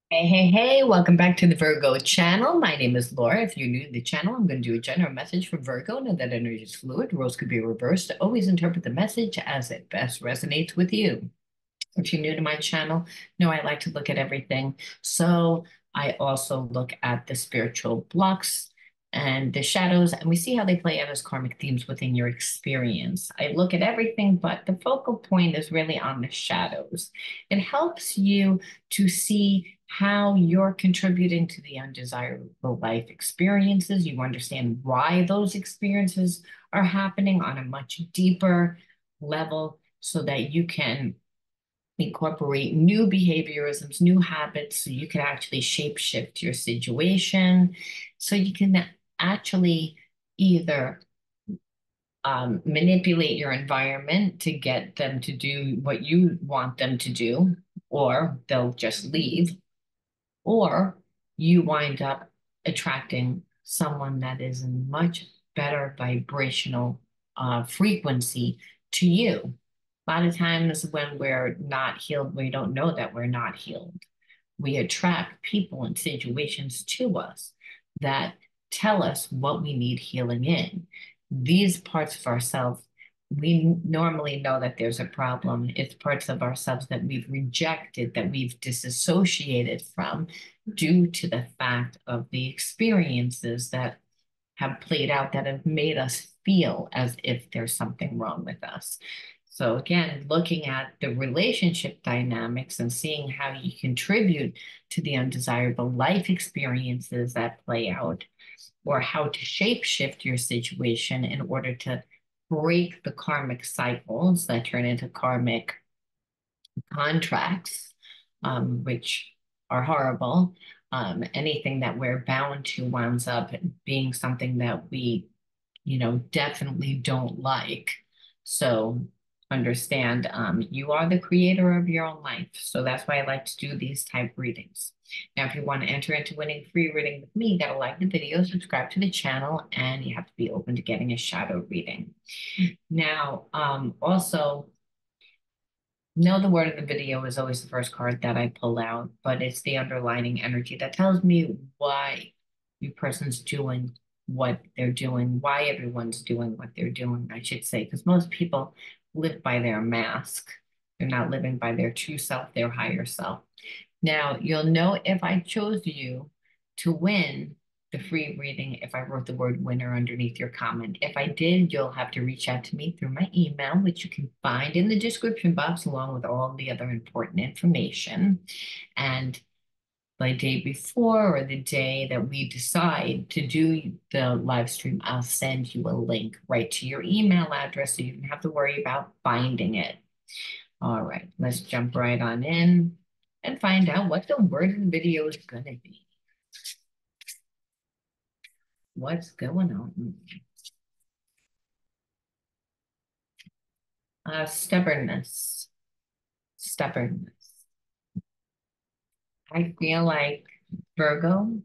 Hey, welcome back to the Virgo channel. My name is Laura. If you're new to the channel, I'm going to do a general message for Virgo. Know that energy is fluid. Roles could be reversed. Always interpret the message as it best resonates with you. If you're new to my channel, know I like to look at everything. So I also look at the spiritual blocks and the shadows, and we see how they play out as karmic themes within your experience. I look at everything, but the focal point is really on the shadows. It helps you to see how you're contributing to the undesirable life experiences. You understand why those experiences are happening on a much deeper level so that you can incorporate new behaviorisms, new habits, so you can actually shape shift your situation. So you can actually either manipulate your environment to get them to do what you want them to do, or they'll just leave, or you wind up attracting someone that is in much better vibrational frequency to you. A lot of times when we're not healed, we don't know that we're not healed. We attract people and situations to us that tell us what we need healing in. These parts of ourselves, we normally know that there's a problem. It's parts of ourselves that we've rejected, that we've disassociated from due to the fact of the experiences that have played out that have made us feel as if there's something wrong with us. So again, looking at the relationship dynamics and seeing how you contribute to the undesirable life experiences that play out, or how to shape shift your situation in order to break the karmic cycles that turn into karmic contracts, which are horrible. Anything that we're bound to winds up being something that we, definitely don't like. So understand, you are the creator of your own life. So that's why I like to do these type readings. Now, if you want to enter into winning free reading with me, you gotta like the video, subscribe to the channel, and you have to be open to getting a shadow reading. Now, also, no, the word of the video is always the first card that I pull out, but it's the underlining energy that tells me why your person's doing what they're doing, why everyone's doing what they're doing, I should say, because most people live by their mask. They're not living by their true self, their higher self. Now, you'll know if I chose you to win the free reading if I wrote the word winner underneath your comment. If I did, you'll have to reach out to me through my email, which you can find in the description box along with all the other important information. And the day before or the day that we decide to do the live stream, I'll send you a link right to your email address so you don't have to worry about finding it. All right, let's jump right on in and find out what the word of the video is going to be. What's going on? Stubbornness. Stubbornness. I feel like Virgo,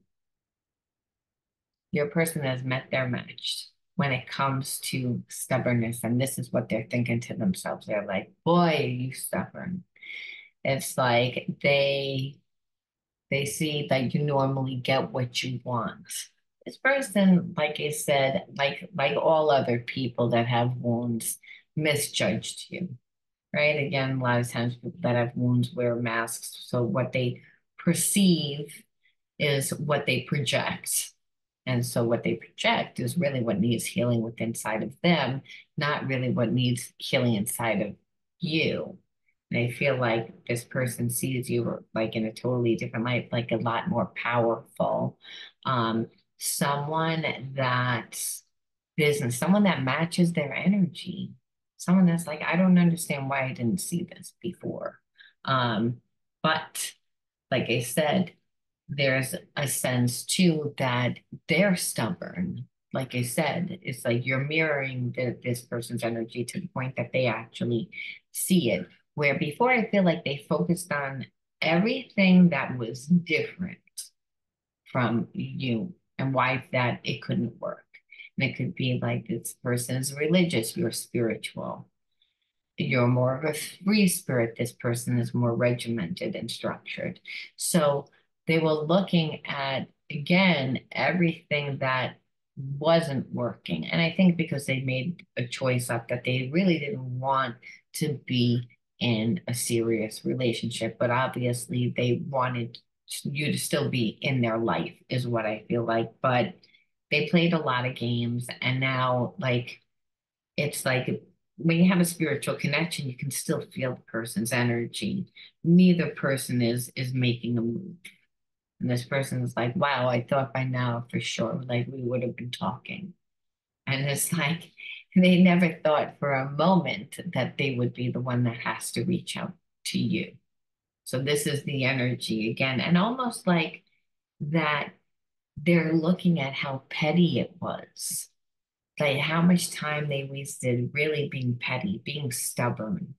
your person has met their match when it comes to stubbornness. And this is what they're thinking to themselves. They're like, boy, are you stubborn. It's like they see that you normally get what you want. This person, like I said, like all other people that have wounds, misjudged you, right? Again, a lot of times people that have wounds wear masks. So what they perceive is what they project. And so what they project is really what needs healing within inside of them, not really what needs healing inside of you. And I feel like this person sees you like in a totally different light, like a lot more powerful. Um, Someone that's business, someone that matches their energy, someone that's like, I don't understand why I didn't see this before. Um, but like I said, there's a sense too that they're stubborn. Like I said, it's like you're mirroring this person's energy to the point that they actually see it. Where before I feel like they focused on everything that was different from you and why that it couldn't work. And it could be like this person is religious, you're spiritual. You're more of a free spirit. This person is more regimented and structured. So they were looking at, again, everything that wasn't working. And I think because they made a choice up that they really didn't want to be in a serious relationship, but obviously they wanted you to still be in their life, is what I feel like. But they played a lot of games, and now, like, it's like when you have a spiritual connection, you can still feel the person's energy. Neither person is making a move. And this person is like, wow, I thought by now for sure, like we would have been talking. And it's like they never thought for a moment that they would be the one that has to reach out to you. So this is the energy again, and almost like that they're looking at how petty it was, like how much time they wasted really being petty, being stubborn.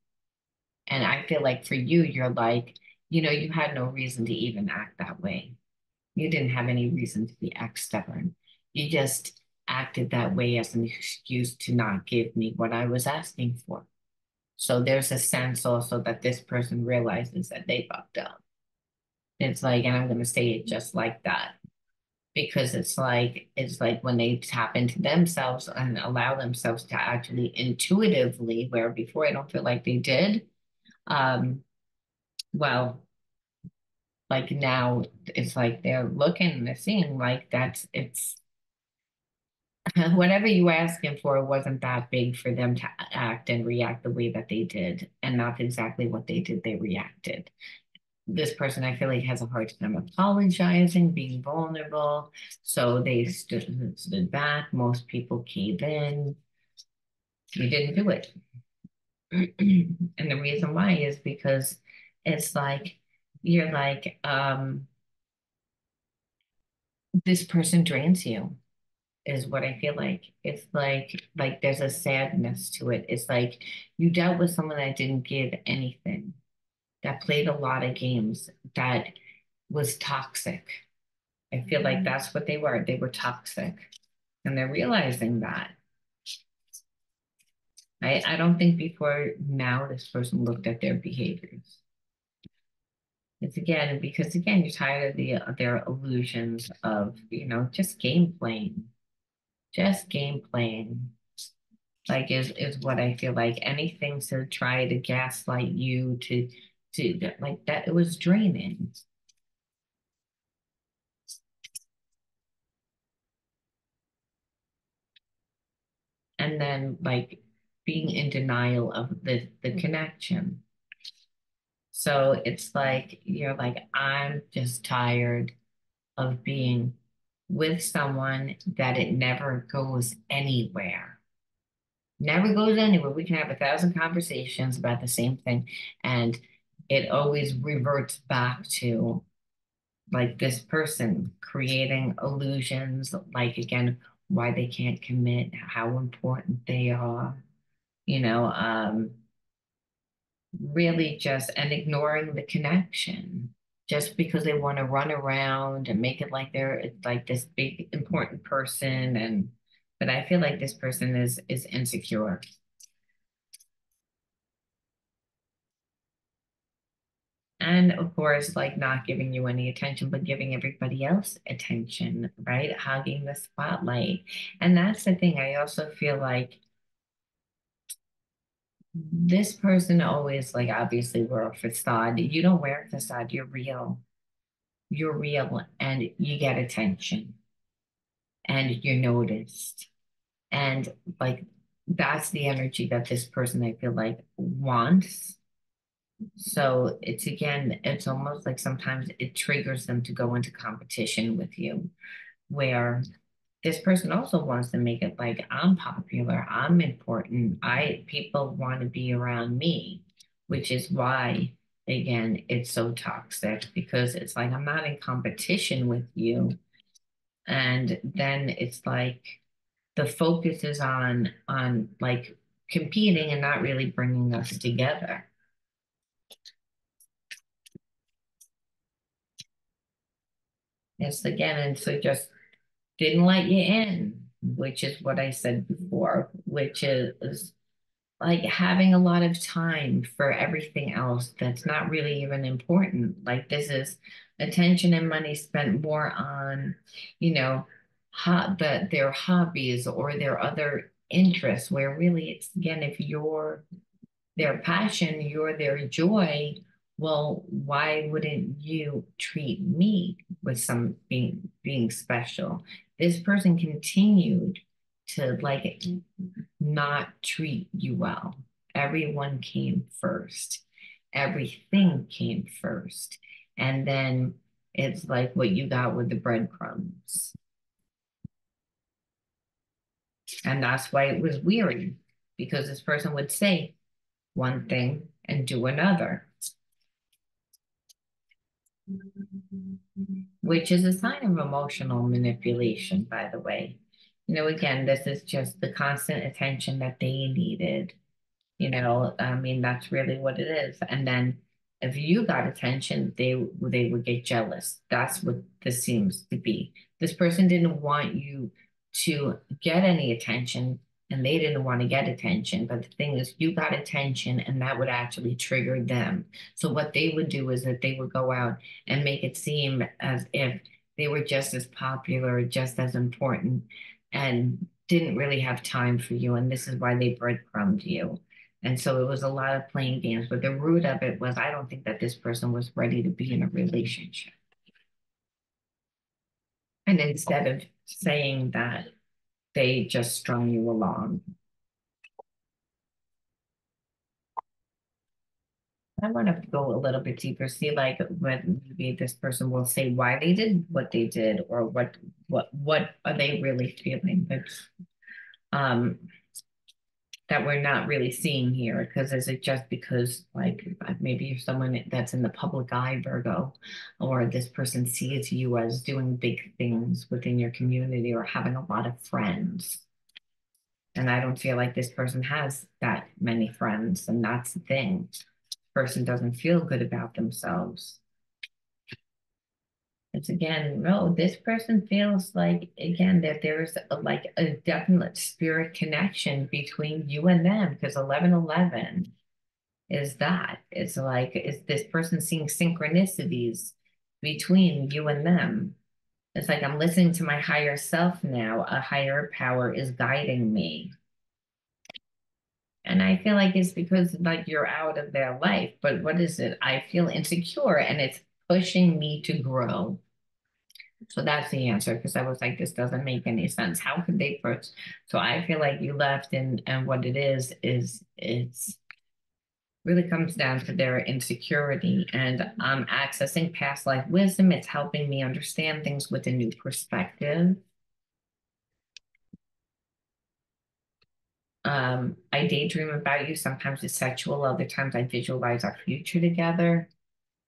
And I feel like for you, you're like, you had no reason to even act that way. You didn't have any reason to be act stubborn. You just acted that way as an excuse to not give me what I was asking for. So there's a sense also that this person realizes that they fucked up. It's like, and I'm going to say it just like that because it's like when they tap into themselves and allow themselves to actually intuitively, where before I don't feel like they did. Um, well, like now it's like they're looking and they're seeing like it's whatever you were asking for wasn't that big for them to act and react the way that they did, and not exactly what they did, they reacted. This person, I feel like, has a hard time apologizing, being vulnerable. So they stood back. Most people cave in. You didn't do it. And the reason why is because it's like, you're like, this person drains you, is what I feel like. It's like there's a sadness to it. It's like you dealt with someone that didn't give anything, that played a lot of games, that was toxic. I feel like that's what they were. They were toxic. And they're realizing that. I don't think before now this person looked at their behaviors. It's again because again you're tired of their illusions of just game playing, just game playing. Like is what I feel like. Anything to try to gaslight you to like that. It was draining. And then like being in denial of the connection. So it's like you're like, I'm just tired of being with someone that it never goes anywhere. Never goes anywhere. We can have 1,000 conversations about the same thing, and it always reverts back to like this person creating illusions, like again, why they can't commit, how important they are, you know, really just and ignoring the connection just because they want to run around and make it like they're like this big important person. And but I feel like this person is insecure. And of course, like not giving you any attention, but giving everybody else attention, right? Hogging the spotlight. And that's the thing. I also feel like this person always, like, obviously, wear a facade. You don't wear a facade, you're real. You're real and you get attention and you're noticed. And like, that's the energy that this person, I feel like, wants. So it's again, it's almost like sometimes it triggers them to go into competition with you, where this person also wants to make it like I'm popular, I'm important, people want to be around me, which is why again it's so toxic because it's like I'm not in competition with you. And then it's like the focus is on like competing and not really bringing us together. It's again, and so just didn't let you in, which is what I said before, which is like having a lot of time for everything else that's not really even important. Like this is attention and money spent more on, you know, their hobbies or their other interests, where really it's again, if you're their passion, you're their joy, well, why wouldn't you treat me with some being special? This person continued to like not treat you well. Everyone came first. Everything came first. And then it's like what you got with the breadcrumbs. And that's why it was weird, because this person would say one thing and do another, which is a sign of emotional manipulation, by the way. Again, this is just the constant attention that they needed. I mean, that's really what it is. And then if you got attention, they would get jealous. That's what this seems to be. This person didn't want you to get any attention, and they didn't want to get attention. But the thing is, you got attention, and that would actually trigger them. So what they would do is that they would go out and make it seem as if they were just as popular, just as important, and didn't really have time for you. And this is why they breadcrumbed you. And so it was a lot of playing games, but the root of it was I don't think that this person was ready to be in a relationship. And instead of saying that, they just strung you along. I want to go a little bit deeper, see like when maybe this person will say why they did what they did, or what are they really feeling um that we're not really seeing here. Because is it just because like maybe you're someone that's in the public eye, Virgo, or this person sees you as doing big things within your community or having a lot of friends, and I don't feel like this person has that many friends, and that's the thing. Person doesn't feel good about themselves. It's again, no, this person feels like, again, that there's like a definite spirit connection between you and them, because 1111 is that. It's like, is this person seeing synchronicities between you and them? It's like I'm listening to my higher self now. A higher power is guiding me. And I feel like it's because like you're out of their life. But what is it? I feel insecure and it's pushing me to grow. So that's the answer, because I was like, this doesn't make any sense. How could they first? So I feel like you left, and what it is it's really comes down to their insecurity, and I'm accessing past life wisdom. It's helping me understand things with a new perspective. I daydream about you. Sometimes it's sexual, other times I visualize our future together.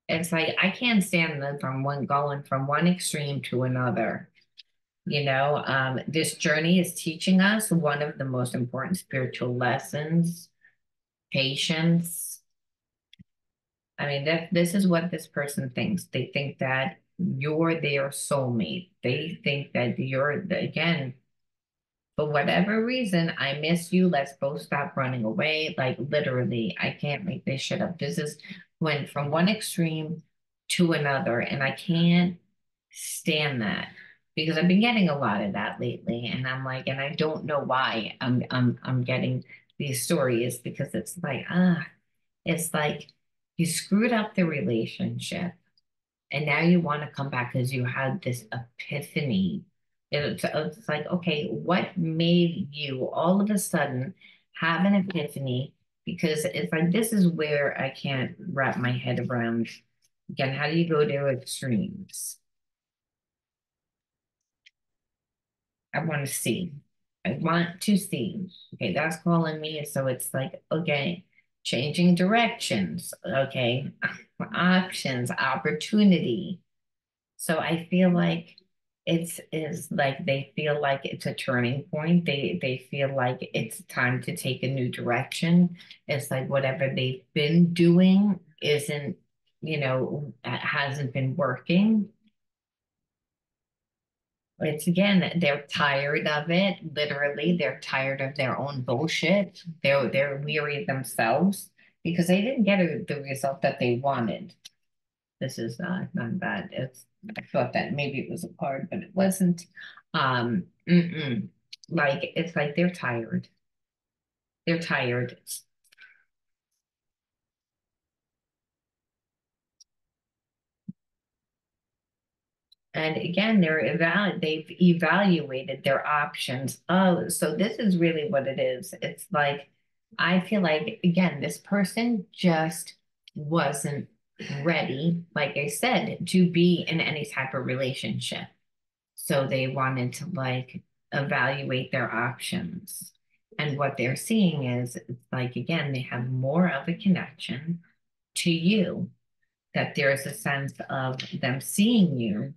It's like I can't stand them from one going from one extreme to another. This journey is teaching us one of the most important spiritual lessons, patience. I mean, this is what this person thinks. They think that you're their soulmate. They think that again, for whatever reason, I miss you. Let's both stop running away. Like literally, I can't make this shit up. This is went from one extreme to another, and I can't stand that, because I've been getting a lot of that lately, and I'm like, and I don't know why I'm getting these stories, because it's like you screwed up the relationship, and now you want to come back because you had this epiphany. It's like, okay, what made you all of a sudden have an epiphany? Because it's like, this is where I can't wrap my head around. Again, how do you go to extremes? I want to see. I want to see. Okay, that's calling me. So it's like, okay, changing directions. Okay, options, opportunity. So I feel like it's is like they feel like it's a turning point. They feel like it's time to take a new direction. It's like whatever they've been doing isn't, hasn't been working. It's again, they're tired of it. Literally, they're tired of their own bullshit. They're weary themselves because they didn't get the result that they wanted. This is not bad. It's I thought that maybe it was a card, but it wasn't. Mm-mm. Like it's like they're tired. They're tired. And again, they've evaluated their options. Oh, so this is really what it is. It's like, I feel like, again, this person just wasn't ready, like I said, to be in any type of relationship. So they wanted to like evaluate their options. And what they're seeing is, it's like, again, they have more of a connection to you, that there's a sense of them seeing you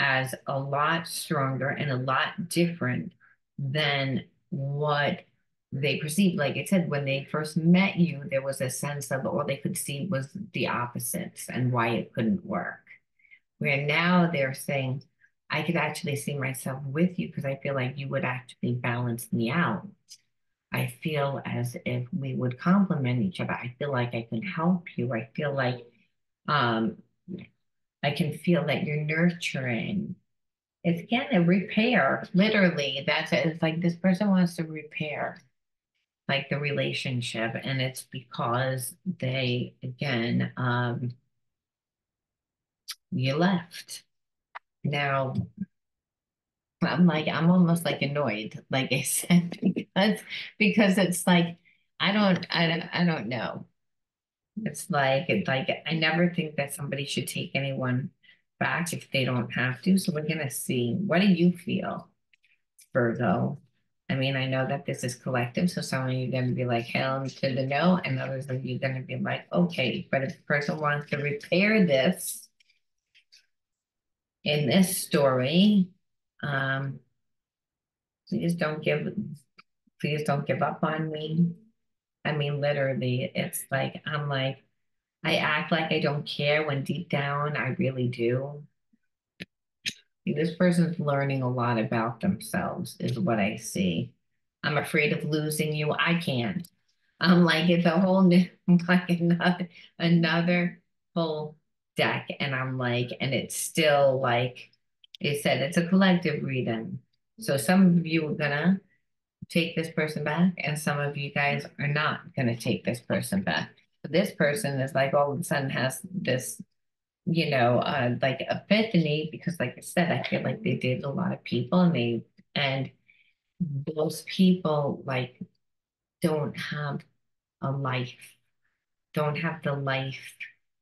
as a lot stronger and a lot different than what they perceived. Like I said, when they first met you, there was a sense of all they could see was the opposites and why it couldn't work. Where now they're saying, I could actually see myself with you because I feel like you would actually balance me out. I feel as if we would complement each other. I feel like I can help you. I feel like um, I can feel that you're nurturing. It's again a repair. Literally, that's it. It's like this person wants to repair like the relationship, and it's because they again you left. Now I'm like I'm almost like annoyed, like I said, because it's like I don't know. It's like I never think that somebody should take anyone back if they don't have to. So we're gonna see. What do you feel? Virgo. I mean, I know that this is collective, so some of you are going to be like, hell to the no, and others of you are going to be like, okay, but if the person wants to repair this in this story, um, please don't give, please don't give up on me. I mean, literally, it's like, I'm like, I act like I don't care when deep down I really do. This person's learning a lot about themselves, is what I see. I'm afraid of losing you. I can't. I'm like, it's a whole new, like another whole deck. And I'm like, and it's still like they said, it's a collective reading. So some of you are gonna take this person back, and some of you guys are not gonna take this person back. But this person is like all of a sudden has this, like epiphany, because like I said, I feel like they did a lot of people and those people like don't have a life, don't have the life.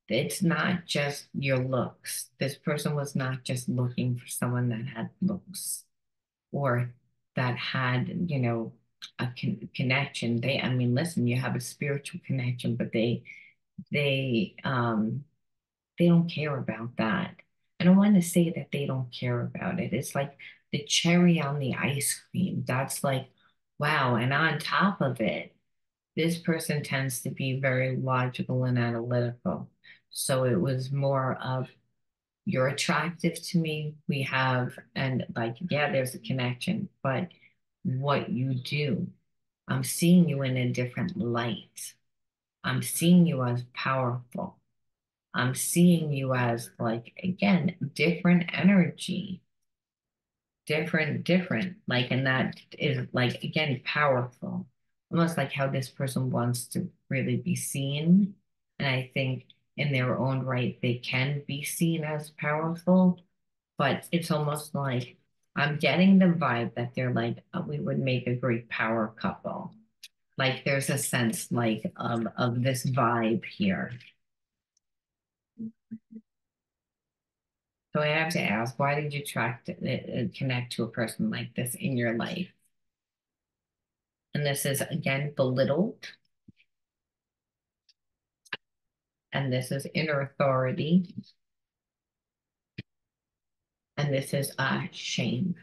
It's not just your looks. This person was not just looking for someone that had looks or that had, a connection. I mean, listen, you have a spiritual connection, but they they don't care about that. I don't want to say that they don't care about it. It's like the cherry on the ice cream. That's like, wow. And on top of it, this person tends to be very logical and analytical. So it was more of, you're attractive to me. We have, and like, yeah, there's a connection, but what you do, I'm seeing you in a different light. I'm seeing you as powerful. I'm seeing you as like, again, different energy, different, like, and that is like, again, powerful, almost like how this person wants to really be seen. And I think in their own right, they can be seen as powerful, but it's almost like I'm getting the vibe that they're like, oh, we would make a great power couple. Like there's a sense like of this vibe here. So I have to ask, why did you connect to a person like this in your life? And this is again belittled, and this is inner authority, and this is shame.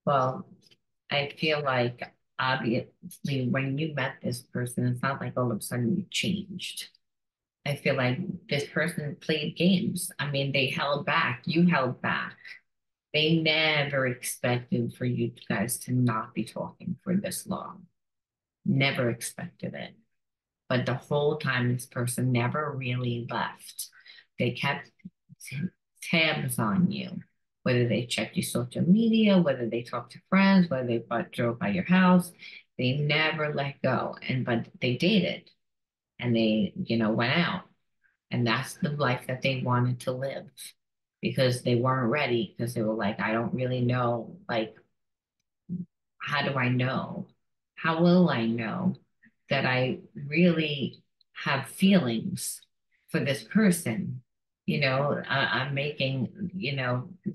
Well, I feel like obviously when you met this person, it's not like all of a sudden you changed. I feel like this person played games. I mean, they held back, you held back. They never expected for you guys to not be talking for this long. Never expected it. But the whole time, this person never really left. They kept tabs on you, whether they checked your social media, whether they talked to friends, whether they drove by your house. They never let go. And but they dated and they, went out. And that's the life that they wanted to live because they weren't ready, because they were like, I don't really know, like, how do I know? How will I know that I really have feelings for this person? I'm making,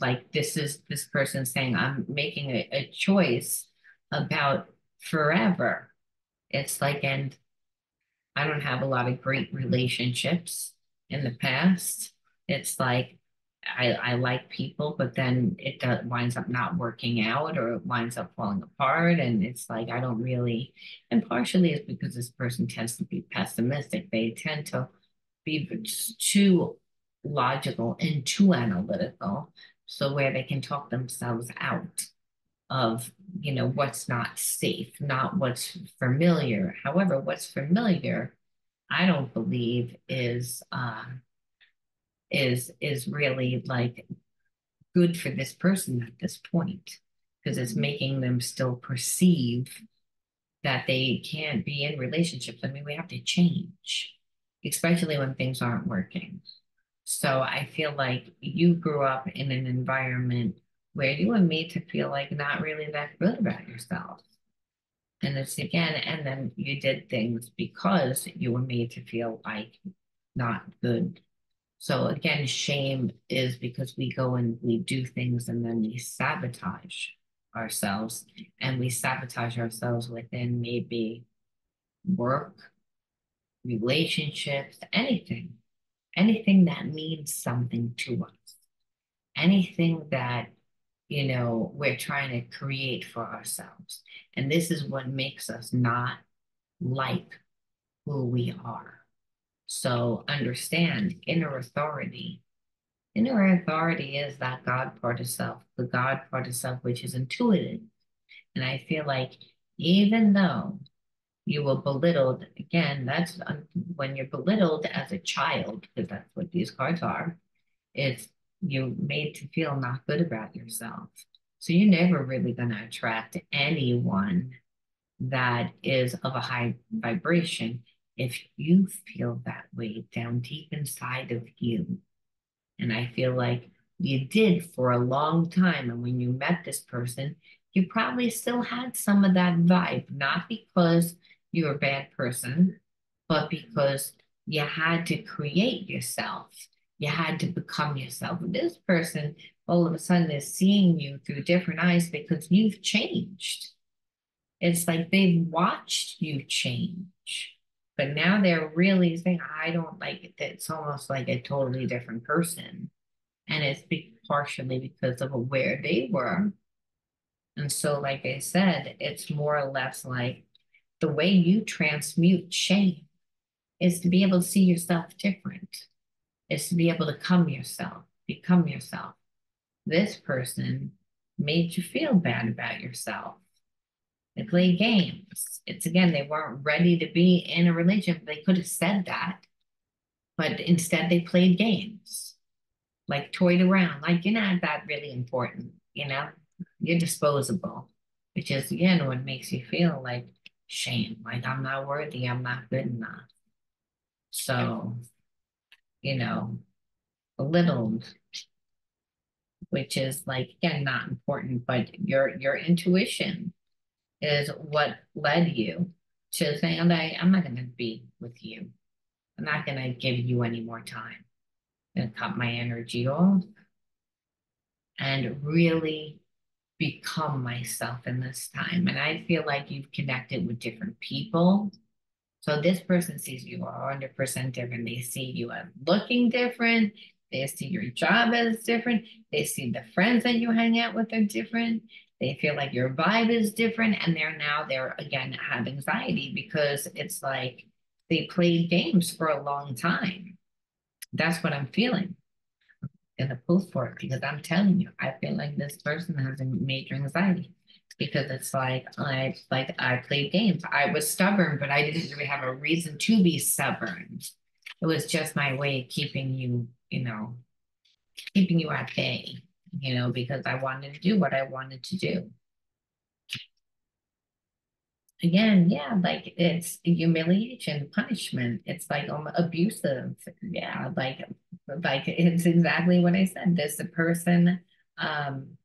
like this is this person saying, I'm making a choice about forever. It's like, and I don't have a lot of great relationships in the past. It's like I like people, but then winds up not working out or it winds up falling apart. And it's like I don't really, and partially it's because this person tends to be pessimistic. They tend to be too logical and too analytical. So where they can talk themselves out of, what's not safe, not what's familiar. However, what's familiar I don't believe is really like good for this person at this point because it's making them still perceive that they can't be in relationships. I mean, we have to change, especially when things aren't working. So I feel like you grew up in an environment where you were made to feel like not really that good about yourself. And it's again, and then you did things because you were made to feel like not good. So again, shame is because we go and we do things and then we sabotage ourselves, and we sabotage ourselves within maybe work, relationships, anything that means something to us, anything that, we're trying to create for ourselves. And this is what makes us not like who we are. So understand inner authority. Inner authority is that God part of self, the God part of self, which is intuitive. And I feel like even though you were belittled, again, that's when you're belittled as a child, because that's what these cards are, it's you're made to feel not good about yourself. So you're never really going to attract anyone that is of a high vibration if you feel that way down deep inside of you. And I feel like you did for a long time. And when you met this person, you probably still had some of that vibe, not because you're a bad person, but because you had to create yourself. You had to become yourself. This person, all of a sudden, is seeing you through different eyes because you've changed. It's like they've watched you change. But now they're really saying, I don't like it. It's almost like a totally different person. And it's partially because of where they were. And so, like I said, it's more or less like the way you transmute shame is to be able to see yourself different, is to be able to become yourself. This person made you feel bad about yourself. They played games. It's again, they weren't ready to be in a relationship. They could have said that, but instead they played games, like toyed around, like you're not that really important, you're disposable, which is again what makes you feel like shame, like I'm not worthy, I'm not good enough. So, belittled, which is like again not important, but your intuition is what led you to saying, I'm not gonna be with you. I'm not gonna give you any more time. I'm gonna cut my energy off and really become myself in this time. And I feel like you've connected with different people. So this person sees you 100% different. They see you as looking different. They see your job as different. They see the friends that you hang out with are different. They feel like your vibe is different. And they're again have anxiety because it's like they played games for a long time. That's what I'm feeling. in the post for it because I'm telling you, I feel like this person has a major anxiety because it's like I played games. I was stubborn, but I didn't really have a reason to be stubborn. It was just my way of keeping you, keeping you at bay, because I wanted to do what I wanted to do. Again, yeah, like it's humiliation, punishment. It's like abusive. Yeah, like it's exactly what I said. This the person um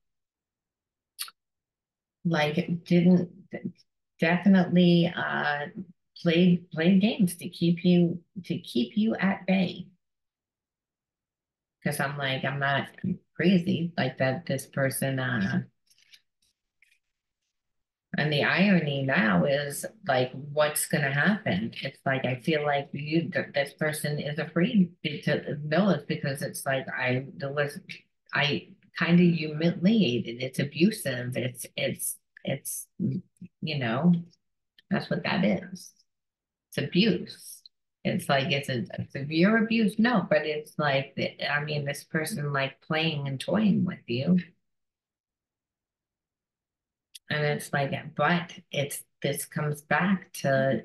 like didn't definitely played games to keep you at bay. Because I'm not crazy like that this person and the irony now is like, what's going to happen? It's like, I feel like this person is afraid to know it because it's like, I kind of humiliated. It's abusive. It's, you know, that's what that is. It's abuse. It's like, it's a severe abuse. No, but it's like, I mean, this person like playing and toying with you. And it's like, but this comes back to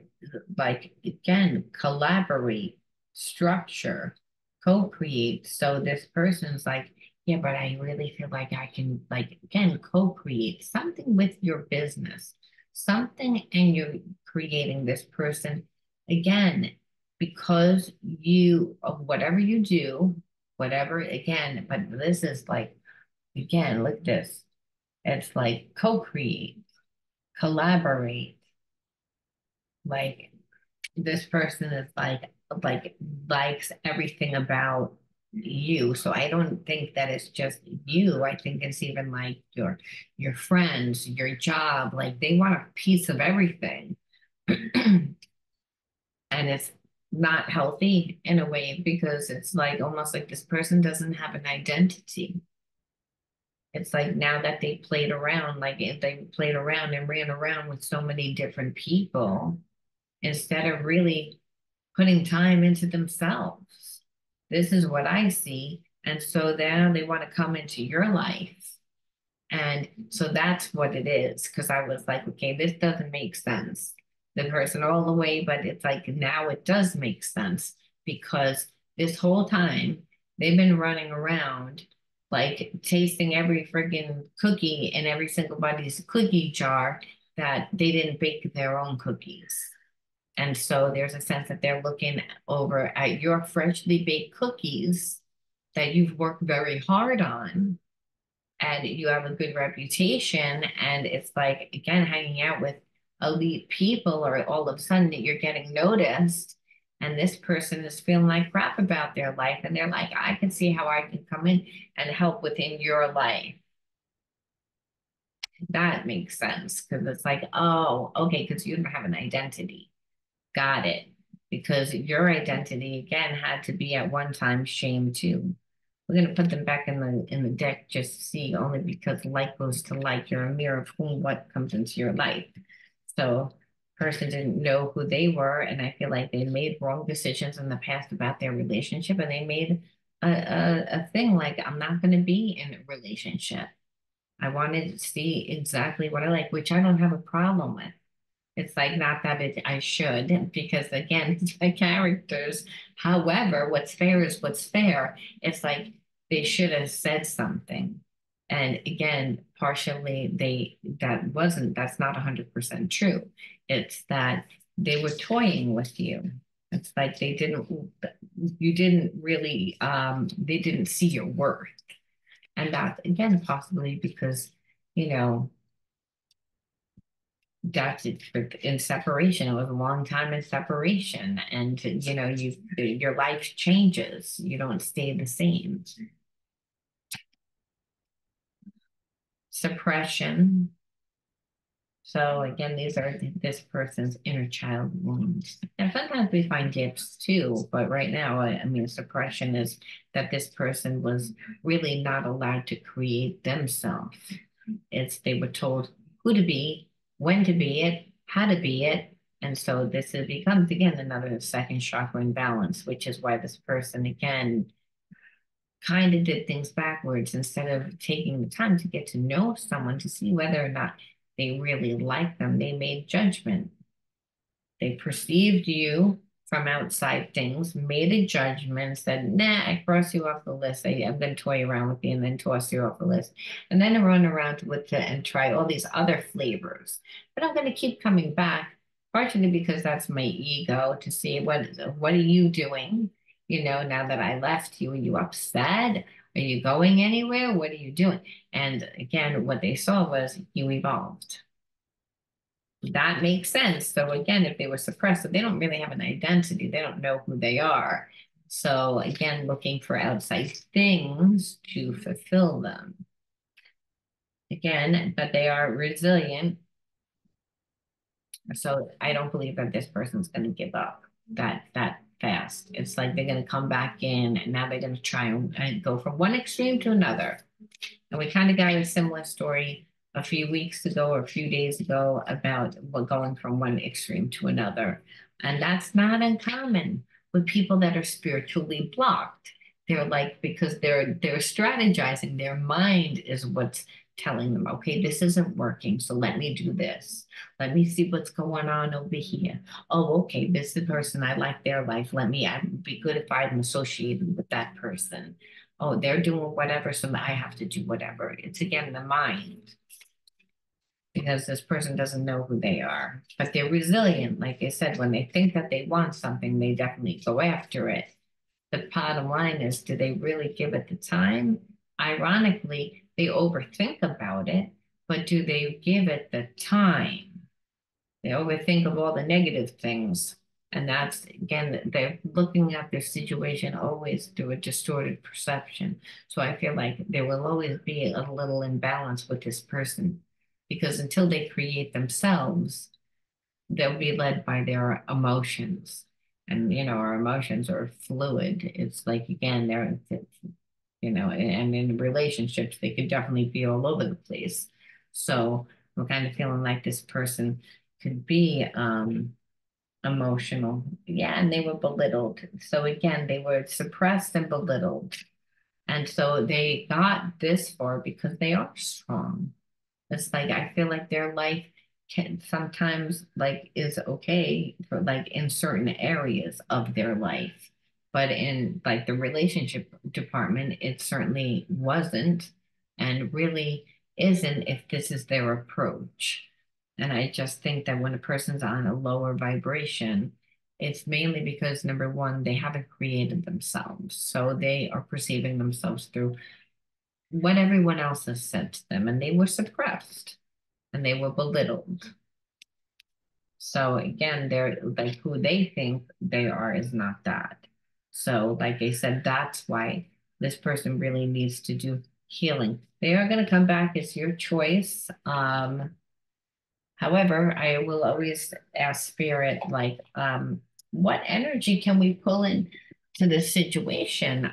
like, again, collaborate, structure, co-create. So this person's like, yeah, but I really feel like I can, like, again, co-create something with your business, something, and you're creating this person again, because of whatever you do, whatever, again, but this is like, again, look at this. It's like co-create, collaborate. Like this person is like likes everything about you. So I don't think that it's just you. I think it's even like your friends, your job. Like they want a piece of everything. And it's not healthy in a way because it's like almost like this person doesn't have an identity. It's like now that they played around, like if they played around and ran around with so many different people instead of really putting time into themselves. This is what I see. And so now they want to come into your life. And so that's what it is. Because I was like, okay, this doesn't make sense. The person all the way, but it's like now it does make sense because this whole time they've been running around like tasting every friggin' cookie in every single body's cookie jar that they didn't bake their own cookies. And so there's a sense that they're looking over at your freshly baked cookies that you've worked very hard on and you have a good reputation. And it's like, again, hanging out with elite people, or all of a sudden you're getting noticed. And this person is feeling like crap about their life. And they're like, I can see how I can come in and help within your life. That makes sense because it's like, oh, okay, because you don't have an identity. Got it. Because your identity again had to be at one time shame too. We're gonna put them back in the deck just to see, only because like goes to like. You're a mirror of whom what comes into your life. So person didn't know who they were, and I feel like they made wrong decisions in the past about their relationship, and they made a thing like, I'm not gonna be in a relationship. I wanted to see exactly what I like, which I don't have a problem with. It's like not that I should, because again, it's the characters. However, what's fair is what's fair. It's like they should have said something. And again, partially that's not 100% true. It's that they were toying with you. It's like you didn't really, they didn't see your worth. And that again, possibly because, you know, that's it in separation. It was a long time in separation, and your life changes. You don't stay the same. Suppression. So again, these are this person's inner child wounds. And sometimes we find gifts too, but right now, I mean, suppression is that this person was really not allowed to create themselves. They were told who to be, when to be it, how to be it. And so becomes again another second chakra imbalance, which is why this person again kind of did things backwards instead of taking the time to get to know someone to see whether or not they really like them. They made judgment. They perceived you from outside things, made a judgment, said, nah, I cross you off the list. I'm going to toy around with you and then toss you off the list. And then run around with it and try all these other flavors. But I'm going to keep coming back, partially because that's my ego to see what are you doing? You know, now that I left you, are you upset? Are you going anywhere? What are you doing? And again, what they saw was you evolved. That makes sense. So again, if they were suppressed, so they don't really have an identity. They don't know who they are. So again, looking for outside things to fulfill them. Again, but they are resilient. So I don't believe that this person's going to give up that fast. It's like they're going to come back in and now they're going to try and go from one extreme to another. And we kind of got a similar story a few weeks ago or a few days ago about going from one extreme to another. And that's not uncommon with people that are spiritually blocked. They're like, because they're strategizing, their mind is what's telling them, okay, this isn't working, so let me do this. Let me see what's going on over here. Oh, okay, this is the person I like their life. I'd be good if I'm associated with that person. Oh, they're doing whatever, so I have to do whatever. It's again the mind because this person doesn't know who they are, but they're resilient. Like I said, when they think that they want something, they definitely go after it. The bottom line is, do they really give it the time? Ironically, they overthink about it, but do they give it the time? They overthink of all the negative things. And that's, again, they're looking at their situation always through a distorted perception. So I feel like there will always be a little imbalance with this person because until they create themselves, they'll be led by their emotions. And, you know, our emotions are fluid. It's like, again, and in relationships, they could definitely be all over the place. So I'm kind of feeling like this person could be emotional. Yeah, and they were belittled. So again, they were suppressed and belittled. And so they got this far because they are strong. It's like I feel like their life can sometimes like is okay for like in certain areas of their life. But in like the relationship department, it certainly wasn't and really isn't if this is their approach. And I just think that when a person's on a lower vibration, it's mainly because number one, they haven't created themselves. So they are perceiving themselves through what everyone else has said to them, and they were suppressed and they were belittled. So again, they're like who they think they are is not that. So, like I said, that's why this person really needs to do healing. They are going to come back. It's your choice. However, I will always ask spirit, like, what energy can we pull in to this situation?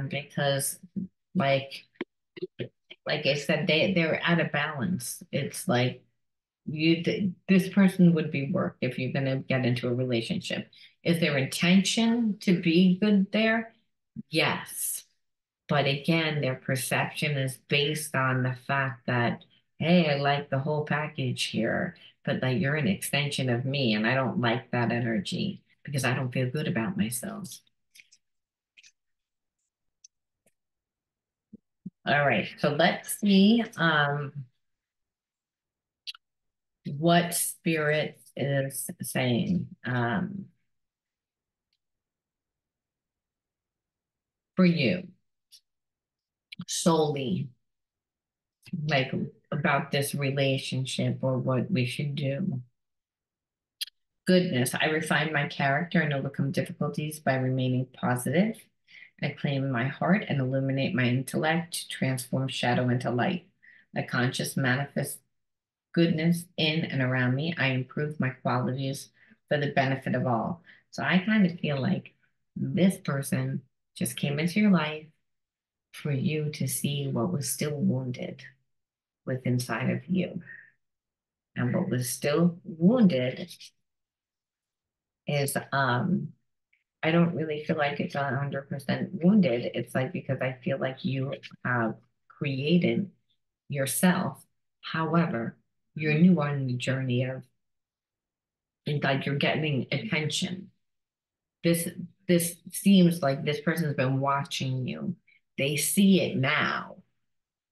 Because like like I said, they're out of balance. It's like this person would be work if you're going to get into a relationship. Is their intention to be good there? Yes. But again, their perception is based on the fact that, hey, I like the whole package here, but like you're an extension of me, and I don't like that energy because I don't feel good about myself. All right, so let's see what spirit is saying for you solely, like about this relationship or what we should do. Goodness, I refine my character and overcome difficulties by remaining positive. I claim my heart and illuminate my intellect to transform shadow into light. I conscious manifest goodness in and around me. I improve my qualities for the benefit of all. So I kind of feel like this person just came into your life for you to see what was still wounded with inside of you. And what was still wounded is I don't really feel like it's 100% wounded. It's like because I feel like you have created yourself. However, you're new on the journey of like you're getting attention. This this seems like this person's been watching you. They see it now,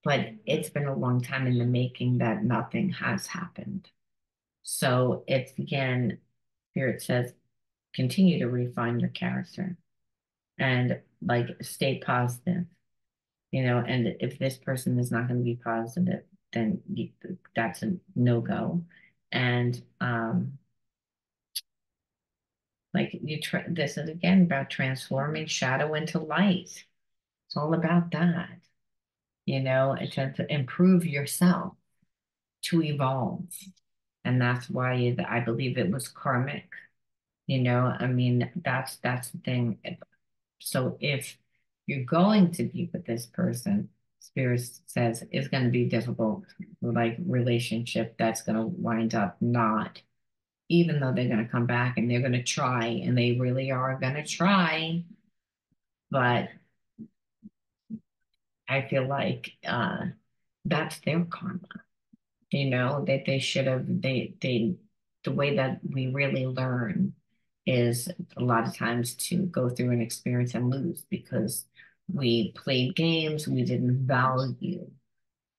but it's been a long time in the making that nothing has happened. So it's again, Spirit says, continue to refine your character and like stay positive, and if this person is not going to be positive, then that's a no-go. And like this is again about transforming shadow into light. It's all about that, to improve yourself, to evolve. And that's why I believe it was karmic. I mean, that's the thing. So if you're going to be with this person, Spirit says it's going to be difficult, like relationship that's going to wind up not, even though they're going to come back and they're going to try, and they really are going to try. But I feel like that's their karma, that they should have, the way that we really learn is a lot of times to go through an experience and lose because we played games, we didn't value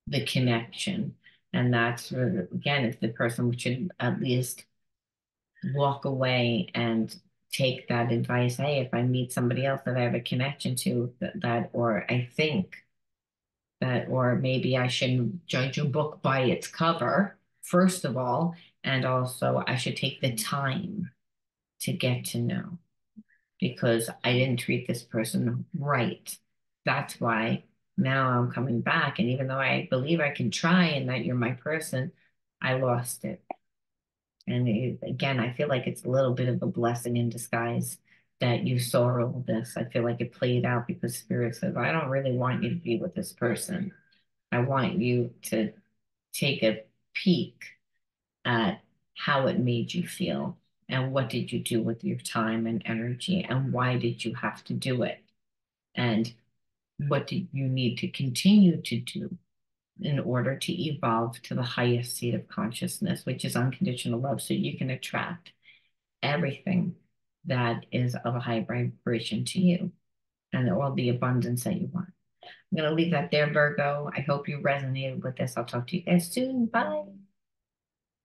the connection. And that's where, again, if the person should at least walk away and take that advice. Hey, if I meet somebody else that I have a connection to, or I think that, or maybe I shouldn't judge a book by its cover, first of all, and also I should take the time to get to know because I didn't treat this person right. That's why now I'm coming back. And even though I believe I can try and that you're my person, I lost it. And again, I feel like it's a little bit of a blessing in disguise that you saw all this. I feel like it played out because Spirit says, I don't really want you to be with this person. I want you to take a peek at how it made you feel and what did you do with your time and energy and why did you have to do it and what do you need to continue to do in order to evolve to the highest state of consciousness, which is unconditional love, so you can attract everything that is of a high vibration to you and all the abundance that you want. I'm going to leave that there, Virgo. I hope you resonated with this. I'll talk to you guys soon. Bye.